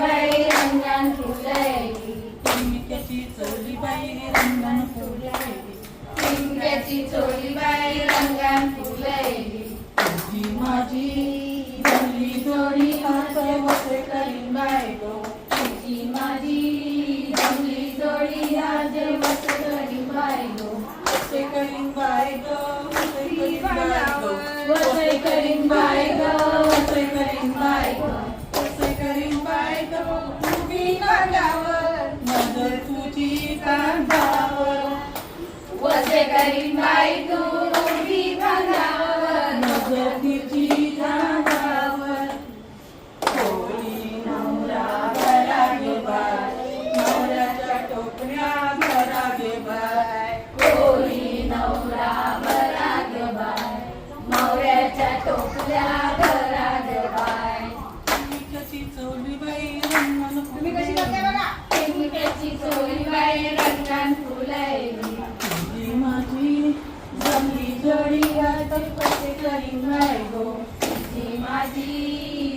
बाई रंगान फुलली, टिमक्याची चोली बाई रंगान फुलली, टिमक्याची चोली बाई रंगान फुलली. तुझी माझी जमली जोडी हात वसे करीन बाई गो, तुझी माझी जमली जोडी आज वस करीन बाई गो, वसे करीन बाई गो, वसे करीन बाई गो, वसई करीन बाई गो, वसे करीन बाई गो, वसे करीन बाई गो. तुझी कांद्यावर नजर तुझी कांद्यावर, वसे करीन बाई तू उभी खांद्यावर, नजर तुझी कांद्यावर. कोणी नवरा घरा गे बाय, नवऱ्याच्या टोपल्या घरा गे बाय, कोणी नवरा बरा ग बाय, नवऱ्याच्या टोपल्या घरा ग बाय. टिमक्याची चोली बाई रंगान फुलली, टिमक्याची चोली बाई रंगान फुलली, तुझी माझी जमली जोडी हात वसे करीन बाई गो, तुझी माझी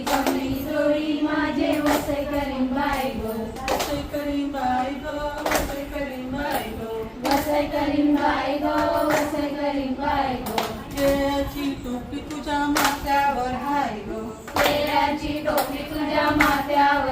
जमली जोडी माझे वसई करीन बाई गो, वसे करीन बाई गो, वसे करीन बाई गो. वसई करीन बाई गो, वसई करीन बाई गो. केळ्याची टोपी तुझ्या माथ्यावर हाय गो, केळ्याची टोपी तुझ्या माथ्यावर